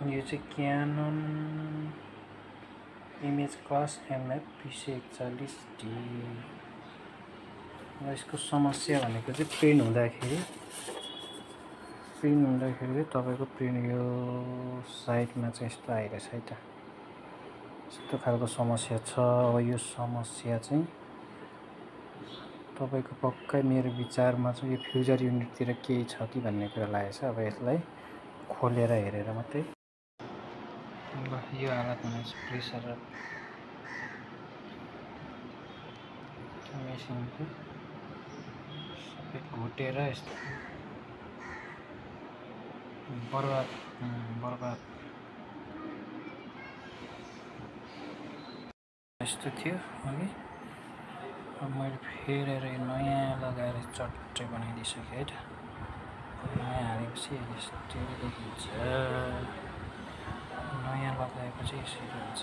यो चाहिँ canine image class MF PC41D। यसको समस्या भनेको चाहिँ प्रिन्ट हुँदाखेरि तपाईको प्रिन्ट यो साइडमा चाहिँ यस्तो आइरहेछ है त, यस्तो खालको समस्या छ। अब यो समस्या चाहिँ तपाईको पक्कै मेरो विचारमा चाहिँ यो फ्युजर युनिटतिर केही छ कि भन्ने कुरा लागेछ। अब यसलाई खोलेर हेरेर मात्रै ल यो हालतमा चाहिँ प्रेसर मेसिनको सबै घुटेर यस्तो बर्बाद यस्तो थियो अघि। अब मैले फेरेर नयाँ लगाएर चट्टै बनाइदिइसकेँ है त। नयाँ हालेपछि यस्तो देखिन्छ, नयाँ लगाएपछि यसरी हुन्छ।